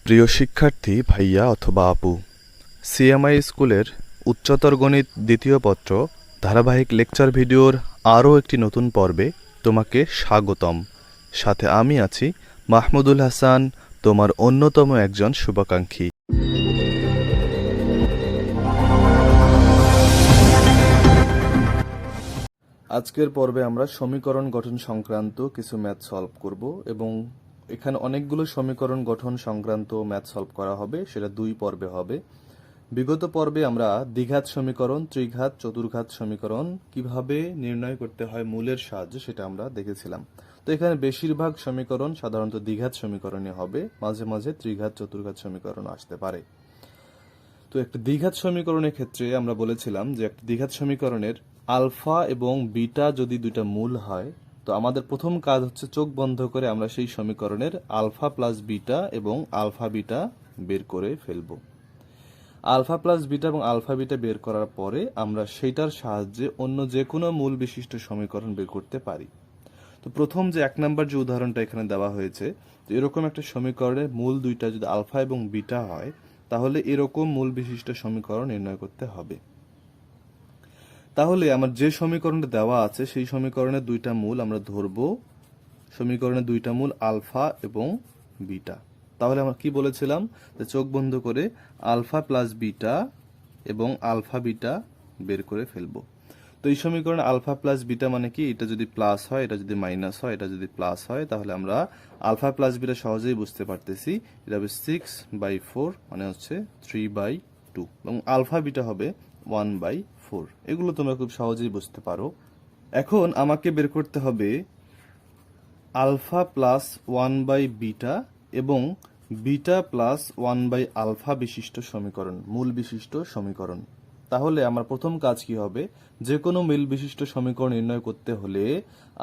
প্রিয় শিক্ষার্থী ভাইয়া অথবা আপু, সিএমআই স্কুলের উচ্চতর গণিত দ্বিতীয় পত্র ধারাবাহিক লেকচার ভিডিওর আরও একটি নতুন পর্বে তোমাকে স্বাগতম। সাথে আমি আছি মাহমুদুল হাসান, তোমার অন্যতম একজন শুভাকাঙ্ক্ষী। আজকের পর্বে আমরা সমীকরণ গঠন সংক্রান্ত কিছু ম্যাথ সলভ করব এবং এখানে অনেকগুলো সমীকরণ গঠন সংক্রান্ত ম্যাথ সলভ করা হবে, সেটা দুই পর্বে হবে। বিগত পর্বে আমরা দ্বিঘাত সমীকরণ, ত্রিঘাত, চতুর্ঘাত সমীকরণ কিভাবে নির্ণয় করতে হয় মূলের সাহায্যে সেটা আমরা দেখেছিলাম। তো এখানে বেশিরভাগ সমীকরণ সাধারণত দ্বিঘাত সমীকরণই হবে, মাঝে মাঝে ত্রিঘাত, চতুর্ঘাত সমীকরণ আসতে পারে। তো একটা দ্বিঘাত সমীকরণের ক্ষেত্রে আমরা বলেছিলাম যে একটা দ্বিঘাত সমীকরণের আলফা এবং বিটা যদি দুইটা মূল হয়, তো আমাদের প্রথম কাজ হচ্ছে চোখ বন্ধ করে আমরা সেই সমীকরণের আলফা প্লাস বিটা এবং আলফা বিটা বের করে ফেলব। আলফা প্লাস বিটা এবং আলফা বিটা বের করার পরে আমরা সেইটার সাহায্যে অন্য যে কোনো মূল বিশিষ্ট সমীকরণ বের করতে পারি। তো প্রথম যে 1 নম্বর যে উদাহরণটা এখানে দেওয়া হয়েছে, তো এরকম একটা সমীকরণের মূল দুইটা যদি আলফা এবং বিটা হয়, তাহলে এরকম মূল বিশিষ্ট সমীকরণ নির্ণয় করতে হবে। তাহলে আমার যে সমীকরণটা দেওয়া আছে সেই সমীকরণের দুইটা মূল আমরা ধরব, সমীকরণের দুইটা মূল আলফা এবং বিটা। তাহলে আমরা কি বলেছিলাম, যে চোখ বন্ধ করে আলফা প্লাস বিটা এবং আলফা বিটা বের করে ফেলবো। তো এই সমীকরণে আলফা প্লাস বিটা মানে কি, এটা যদি প্লাস হয়, এটা যদি মাইনাস হয়, এটা যদি প্লাস হয়, তাহলে আমরা আলফা প্লাস বিটা সহজেই বুঝতে পারতেছি। এটা হবে 6/4 মানে হচ্ছে 3/2 এবং আলফা বিটা হবে 1/4। এগুলো তোমরা খুব সহজেই বুঝতে পারো। এখন আমাকে বের করতে হবে আলফা প্লাস 1/বিটা এবং বিটা প্লাস 1/আলফা বিশিষ্ট সমীকরণ, মূল বিশিষ্ট সমীকরণ। তাহলে আমার প্রথম কাজ কি হবে, যে কোনো মূল বিশিষ্ট সমীকরণ নির্ণয় করতে হলে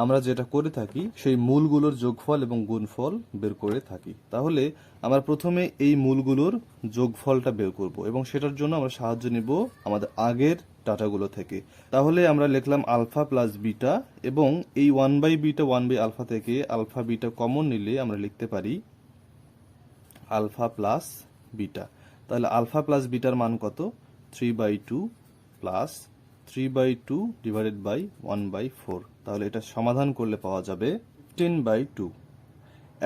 আমরা যেটা করে থাকি সেই মূলগুলোর যোগফল এবং গুণফল বের করে থাকি। তাহলে আমরা প্রথমে এই মূলগুলোর যোগফলটা বের করব এবং সেটার জন্য আমরা সাহায্য নিব আমাদের আগের ডাটাগুলো থেকে। তাহলে আমরা লিখলাম আলফা প্লাস বিটা এবং এই 1/বিটা 1/আলফা থেকে আলফা বিটা কমন নিলে আমরা লিখতে পারি আলফা প্লাস বিটা। তাহলে আলফা প্লাস বিটার মান কত, 3/2 প্লাস 3/2 ডিভাইডেড বাই 1/4। তাহলে এটা সমাধান করলে পাওয়া যাবে 10/2।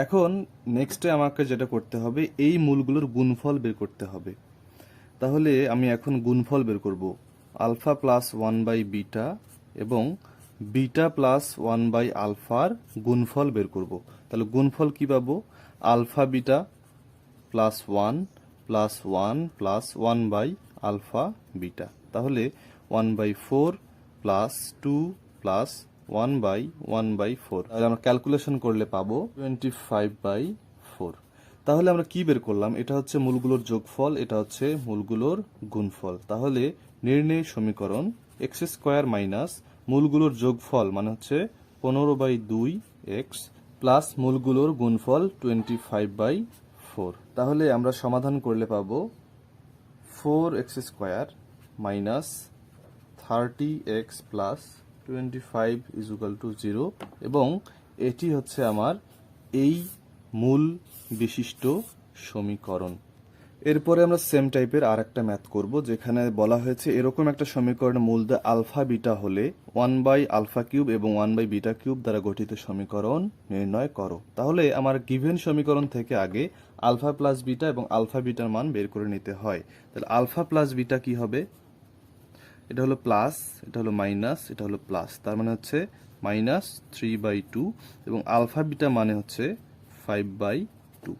এখন নেক্সটে আমাকে যেটা করতে হবে, এই মূলগুলোর গুণফল বের করতে হবে। তাহলে আমি এখন গুণফল বের করব, আলফা প্লাস 1/বিটা এবং বিটা প্লাস 1/আলফার গুণফল বের করব। তাহলে গুণফল কি পাবো, alpha beta plus 1 plus 1 plus 1/আলফা বিটা। তাহলে 1/4 প্লাস 2 প্লাস 1/1/4। তাহলে আমরা ক্যালকুলেশন করলে পাবো 25/4। তাহলে আমরা কি বের করলাম, এটা হচ্ছে মূলগুলোর যোগফল, এটা হচ্ছে মূলগুলোর গুণফল। তাহলে নির্ণয় সমীকরণ x² মাইনাস মূলগুলোর যোগফল মানে হচ্ছে 15/2x প্লাস মূলগুলোর গুণফল 25/4। তাহলে আমরা সমাধান করলে পাবো 4x² মাইনাস 30x প্লাস 25 = 0 এবং এটি হচ্ছে আমার এই মূল বিশিষ্ট সমীকরণ। এরপরে আমরা সেম টাইপের আর একটা ম্যাথ করব, যেখানে বলা হয়েছে এরকম একটা সমীকরণের মূল আলফা বিটা হলে 1/আলফা কিউব এবং 1/বিটা কিউব দ্বারা গঠিত সমীকরণ নির্ণয় করো। তাহলে আমার গিভেন সমীকরণ থেকে আগে আলফা প্লাস বিটা এবং আলফা বিটার মান বের করে নিতে হয়। তাহলে আলফা প্লাস বিটা কি হবে, এটা হলো প্লাস, এটা হলো মাইনাস, এটা হলো প্লাস, তার মানে হচ্ছে মাইনাস 3/2 এবং আলফা বিটা মানে হচ্ছে 5/2।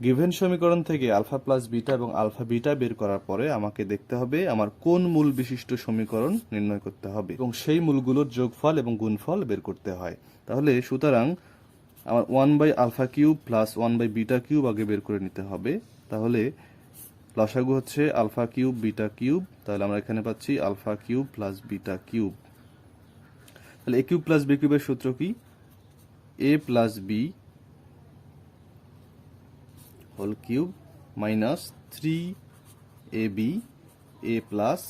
গিভেন সমীকরণ থেকে আলফা প্লাস বিটা এবং আলফা বিটা বের করার পরে আমাকে দেখতে হবে আমার কোন মূল বিশিষ্ট সমীকরণ নির্ণয় করতে হবে এবং সেই মূলগুলোর যোগফল এবং গুণফল বের করতে হয়। তাহলে সুতরাং আমার 1/আলফা কিউব প্লাস 1/বিটা কিউব আগে বের করে নিতে হবে। তাহলে লসাগু হচ্ছে আলফা কিউব বিটা কিউব, তাহলে আমরা এখানে পাচ্ছি alpha cube plus beta cube. তাহলে এ কিউব প্লাস বি কিউবের সূত্র কি, A plus B whole cube minus 3ab a plus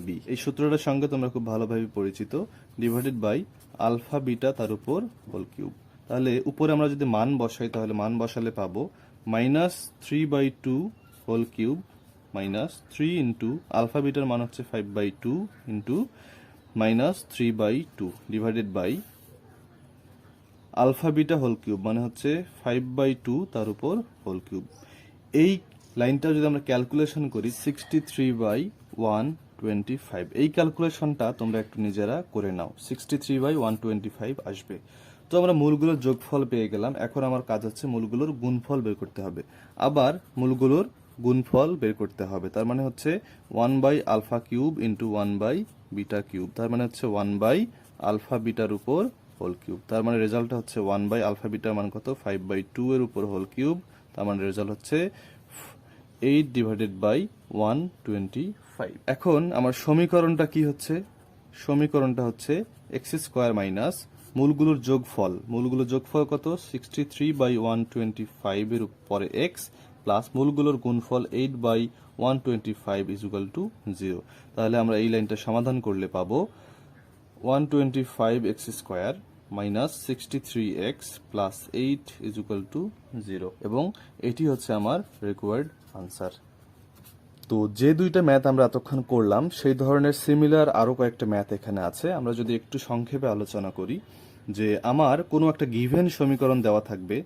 B. এই সূত্রটার সঙ্গে তোমরা খুব ভালোভাবে পরিচিত, ডিভাইডেড বাই আলফা বিটা তার উপর হোল কিউব। তাহলে উপরে আমরা যদি মান বসাই, তাহলে মান বসালে পাবো minus 3/2 whole cube minus 3 into alpha বিটার মান হচ্ছে 5/2 into minus 3/2 divided by alpha beta whole cube মানে হচ্ছে 5/2 তার উপর হোল কিউব। এই লাইনটা যদি আমরা ক্যালকুলেশন করি 63/125, এই ক্যালকুলেশনটা তোমরা একটু নিজেরা করে নাও। 63/125 আসবে। তো আমরা মূলগুলোর যোগফল পেয়ে গেলাম। এখন আমার কাজ হচ্ছে মূলগুলোর গুণফল বের করতে হবে। আবার মূলগুলোর গুণফল বের করতে হবে। তার মানে হচ্ছে 1/আলফা কিউব ইন্টু 1/বিটা কিউব, তার মানে হচ্ছে 1/আলফা বিটার উপর হোল কিউব। তার মানে রেজাল্টটা হচ্ছে 1/আলফা বিটার মান কত, 5/2 এর উপর হোল কিউব। তার মানে রেজাল্ট হচ্ছে 8 ডিভাইডেড বাই 125। এখন আমার সমীকরণটা কি হচ্ছে? সমীকরণটা হচ্ছে এক্স স্কোয়ার মাইনাস মূলগুলোর যোগফল কত, 63/125 এর উপরে এক্স প্লাস মূলগুলোর গুণফল 8/125 ইজ ইকুয়াল টু 0। তাহলে আমরা এই লাইনটা সমাধান করলে পাবো 125 x square minus 63x plus 8 is equal to 0, এবং এটি হচ্ছে আমার রিকোয়ার্ড আনসার। তো যে দুইটা ম্যাথ আমরা এতক্ষণ করলাম সেই ধরনের সিমিলার আরো কয়েকটা ম্যাথ এখানে আছে। আমরা যদি একটু সংক্ষেপে আলোচনা করি, যে আমার কোনো একটা গিভেন সমীকরণ দেওয়া থাকবে,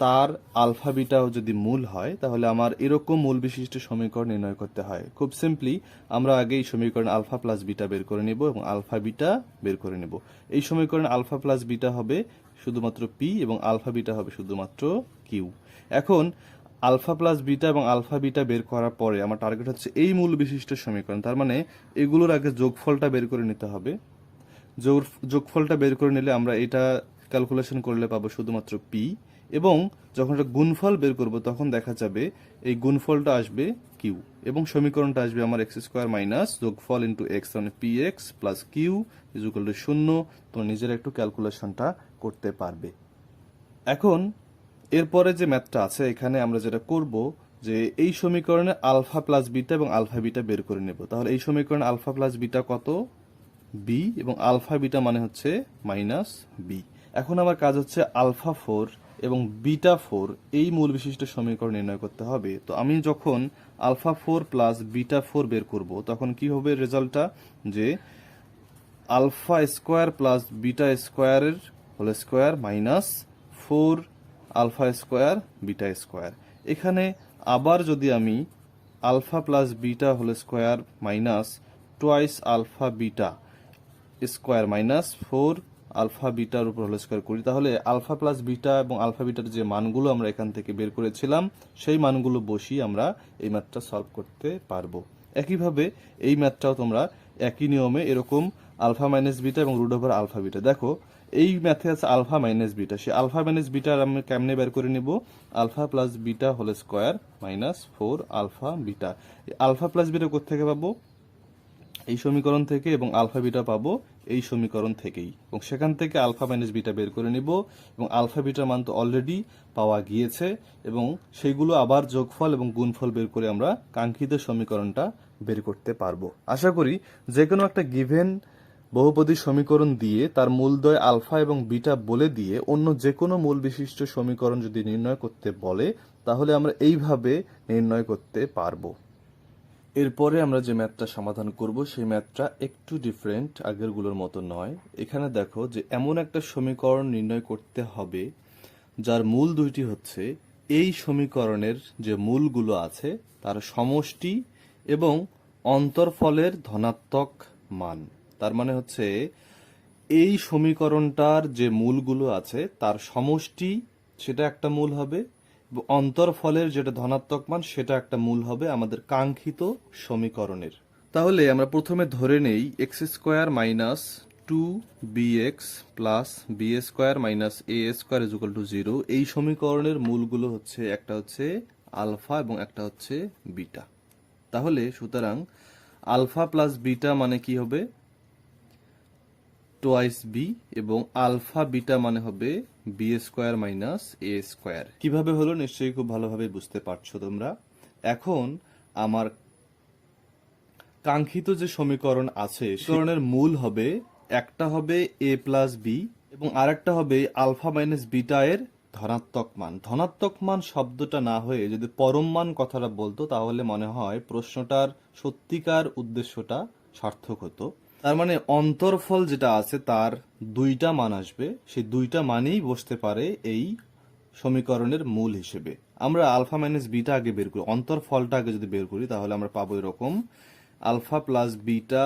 তার আলফা বিটাও যদি মূল হয়, তাহলে আমার এরকম মূল বিশিষ্ট সমীকরণ নির্ণয় করতে হয়। খুব সিম্পলি আমরা আগে এই সমীকরণ আলফা প্লাস বিটা বের করে নেব এবং আলফা বিটা বের করে নেব। এই সমীকরণ আলফা প্লাস বিটা হবে শুধুমাত্র পি এবং আলফা বিটা হবে শুধুমাত্র কিউ। এখন আলফা প্লাস বিটা এবং আলফা বিটা বের করার পরে আমার টার্গেট হচ্ছে এই মূল বিশিষ্ট সমীকরণ। তার মানে এগুলোর আগে যোগফলটা বের করে নিতে হবে। যোগফলটা বের করে নিলে আমরা এটা ক্যালকুলেশন করলে পাবো শুধুমাত্র পি, এবং যখন একটা গুণফল বের করব তখন দেখা যাবে এই গুণফলটা আসবে কিউ, এবং সমীকরণটা আসবে আমার এক্স স্কোয়ার মাইনাস যোগফল ইন্টু এক্স, মানে p x plus q is equal to 0। তোমরা নিজেরা একটু ক্যালকুলেশনটা করতে পারবে। এখন এরপরে যে ম্যাথটা আছে, এখানে আমরা যেটা করব যে এই সমীকরণে আলফা প্লাস বিটা এবং আলফা বিটা বের করে নেব। তাহলে এই সমীকরণে আলফা প্লাস বিটা কত, বি, এবং আলফা বিটা মানে হচ্ছে মাইনাস বি। এখন আমার কাজ হচ্ছে আলফা 4 এবং বিটা 4 এই মূল বিশিষ্ট সমীকরণ নির্ণয় করতে হবে। তো আমি যখন আলফা 4 প্লাস বিটা 4 বের করব তখন কি হবে রেজাল্টটা, যে আলফা স্কোয়ার প্লাস বিটা স্কোয়ারের whole square minus 4 alpha square beta square. এখানে আবার যদি আমি alpha plus beta whole square minus twice alpha beta square minus 4 alpha বিটার উপর হোল স্কোয়ার করি, তাহলে আলফা প্লাস বিটা এবং আলফা বিটার যে মানগুলো আমরা এখান থেকে বের করেছিলাম সেই মানগুলো বসিয়ে আমরা এই ম্যাথটা সলভ করতে পারবো। একইভাবে এই ম্যাথটাও তোমরা একই নিয়মে এরকম আলফা মাইনাস বিটা এবং রুট ওভার আলফা বিটা, দেখো এই ম্যাথে আছে আলফা মাইনাস বিটা, সেই আলফা মাইনাস বিটা আমি কেমনে বের করে নিব, alpha plus beta whole square minus 4 alpha beta. Alpha plus beta কোত্থেকে পাবো, এই সমীকরণ থেকে, এবং আলফা বিটা পাবো এই সমীকরণ থেকেই, এবং সেখান থেকে আলফা মাইনাস বিটা বের করে নিব, এবং আলফা বিটার মান তো অলরেডি পাওয়া গিয়েছে, এবং সেইগুলো আবার যোগফল এবং গুণফল বের করে আমরা কাঙ্ক্ষিত সমীকরণটা বের করতে পারবো। আশা করি যে কোনো একটা গিভেন বহুপদী সমীকরণ দিয়ে তার মূলদ্বয় আলফা এবং বিটা বলে দিয়ে অন্য যে কোনো মূল বিশিষ্ট সমীকরণ যদি নির্ণয় করতে বলে তাহলে আমরা এইভাবে নির্ণয় করতে পারবো। এরপরে আমরা যে ম্যাথটা সমাধান করব সেই ম্যাথটা একটু ডিফারেন্ট, আগেরগুলোর মতো নয়। এখানে দেখো যে এমন একটা সমীকরণ নির্ণয় করতে হবে যার মূল দুইটি হচ্ছে এই সমীকরণের যে মূলগুলো আছে তার সমষ্টি এবং অন্তরফলের ধনাত্মক মান। তার মানে হচ্ছে এই সমীকরণটার যে মূলগুলো আছে তার সমষ্টি সেটা একটা মূল হবে, অন্তরফলের যেটা ধনাত্মক মান সেটা একটা মূল হবে আমাদের কাঙ্ক্ষিত সমীকরণের। তাহলে আমরা প্রথমে ধরে নেই x square minus 2bx plus b square minus a square is equal to 0। এই সমীকরণের মূলগুলো হচ্ছে একটা হচ্ছে আলফা এবং একটা হচ্ছে বিটা। তাহলে সুতরাং আলফা প্লাস বিটা মানে কি হবে, টোয়াইস বি, এবং আলফা বিটা মানে হবে B square minus a square. কিভাবে হলো নিশ্চয়ই খুব ভালোভাবে বুঝতে পারছো তোমরা। এখন আমার কাঙ্ক্ষিত যে সমীকরণ আছে সমীকরণের মূল হবে, একটা হবে এ প্লাস বি এবং আরেকটা হবে আলফা মাইনাস বিটা এর ধনাত্মক মান। ধনাত্মক মান শব্দটা না হয়ে যদি পরম মান কথাটা বলতো তাহলে মনে হয় প্রশ্নটার সত্যিকার উদ্দেশ্যটা সার্থক হতো। তার মানে অন্তরফল যেটা আছে তার দুইটা মান আসবে, সেই দুইটা মানেই বসতে পারে এই সমীকরণের মূল হিসেবে। আমরা আলফা মাইনাস বিটা আগে বের করি, অন্তরফলটা আগে যদি বের করি তাহলে আমরা পাবো এরকম alpha plus beta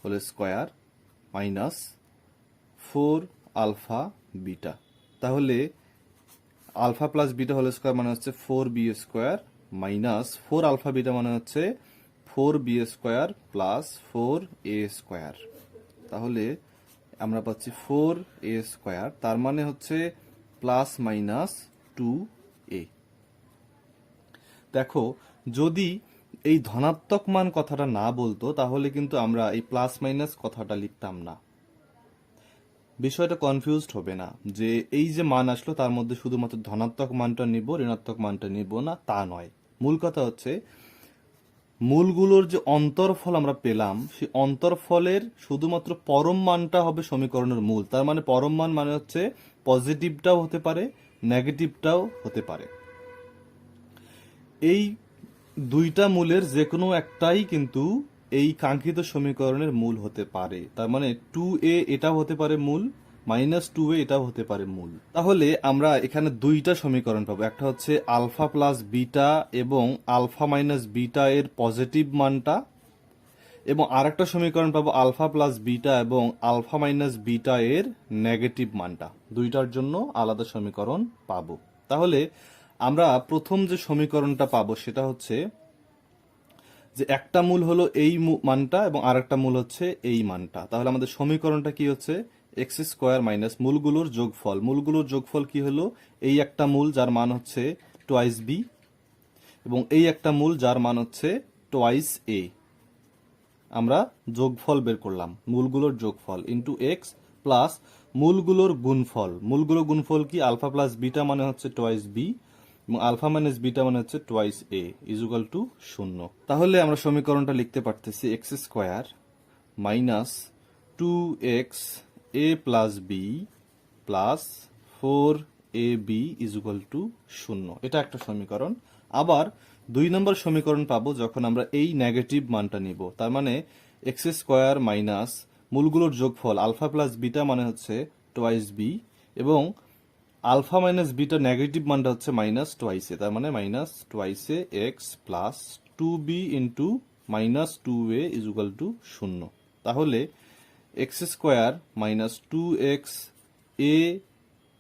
whole square minus 4 alpha beta. তাহলে alpha plus beta whole square মানে হচ্ছে 4b square minus 4 alpha beta মানে হচ্ছে 4b square plus 4a square. তাহলে আমরা পাচ্ছি 4a স্কোয়ার, তার মানে হচ্ছে প্লাস মাইনাস 2a। দেখো যদি এই ধনাত্মক মান কথাটা না বলতো তাহলে কিন্তু আমরা এই প্লাস মাইনাস কথাটা লিখতাম না, বিষয়টা কনফিউজড হবে না যে এই যে মান আসলো তার মধ্যে শুধুমাত্র ধনাত্মক মানটা নিব ঋণাত্মক মানটা নিব না, তা নয়। মূল কথা হচ্ছে মূলগুলোর যে অন্তরফল আমরা পেলাম সেই অন্তরফলের শুধুমাত্র পরম মানটা হবে সমীকরণের মূল। তার মানে পরম মান মানে হচ্ছে পজিটিভটাও হতে পারে নেগেটিভটাও হতে পারে। এই দুইটা মূলের যে কোনো একটাই কিন্তু এই কাঙ্ক্ষিত সমীকরণের মূল হতে পারে। তার মানে 2a এটাও হতে পারে মূল, মাইনাস 2a এটাও হতে পারে মূল। তাহলে আমরা এখানে দুইটা সমীকরণ পাবো, একটা হচ্ছে আলফা প্লাস বিটা এবং আলফা মাইনাস বিটা এর পজিটিভ মানটা, এবং আরেকটা সমীকরণ পাবো আলফা প্লাস বিটা এবং আলফা মাইনাস বিটা এর নেগেটিভ মানটা। দুইটার জন্য আলাদা সমীকরণ পাবো। তাহলে আমরা প্রথম যে সমীকরণটা পাবো সেটা হচ্ছে যে একটা মূল হলো এই মানটা এবং আরেকটা মূল হচ্ছে এই মানটা। তাহলে আমাদের সমীকরণটা কি হচ্ছে এক্স স্কোয়ার মাইনাস মূলগুলোর যোগফল। মূলগুলোর যোগফল কি হলো, এই একটা মূল যার মান হচ্ছে টোয়াইস বি এবং এই একটা মূল যার মান হচ্ছে টোয়াইস এ। আমরা যোগফল বের করলাম, মূলগুলোর যোগফল ইন্টু এক্স প্লাস মূলগুলোর গুণফল। মূলগুলোর গুণফল কি, আলফা প্লাস বিটা মানে হচ্ছে টোয়াইস বি এবং আলফা মাইনাস বিটা মানে হচ্ছে টোয়াইস এ ইজুকাল টু 0। তাহলে আমরা সমীকরণটা লিখতে পারতেছি x square minus 2x a plus b plus 4ab equal to 0। এটা একটা সমীকরণ। আবার 2 নম্বর সমীকরণ পাবো যখন আমরা এই নেগেটিভ মানটা নিব। তার মানে এক্স স্কোয়ার মাইনাস মূলগুলোর যোগফল আলফা প্লাস বিটা মানে হচ্ছে টোয়াইস বি এবং আলফা মাইনাস বিটা নেগেটিভ মানটা হচ্ছে মাইনাস টোয়াইস এ। তার মানে minus twice A X plus 2b into minus 2a equal to 0। তাহলে X square minus 2x a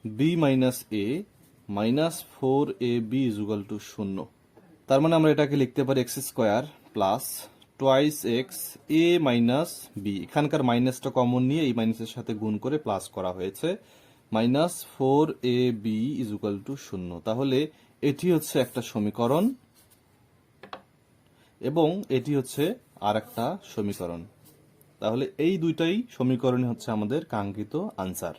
b minus a minus 4ab equal to 0। তার মানে আমরা এটাকে লিখতে পারি X square plus twice X A minus B. এখানকার মাইনাসটা common নিয়ে এই মাইনাসের সাথে গুণ করে প্লাস করা হয়েছে, মাইনাস 4ab ইজুকাল টু 0। তাহলে এটি হচ্ছে একটা সমীকরণ এবং এটি হচ্ছে আর একটা সমীকরণ। তাহলে এই দুইটাই সমীকরণই হচ্ছে আমাদের কাঙ্ক্ষিত আনসার।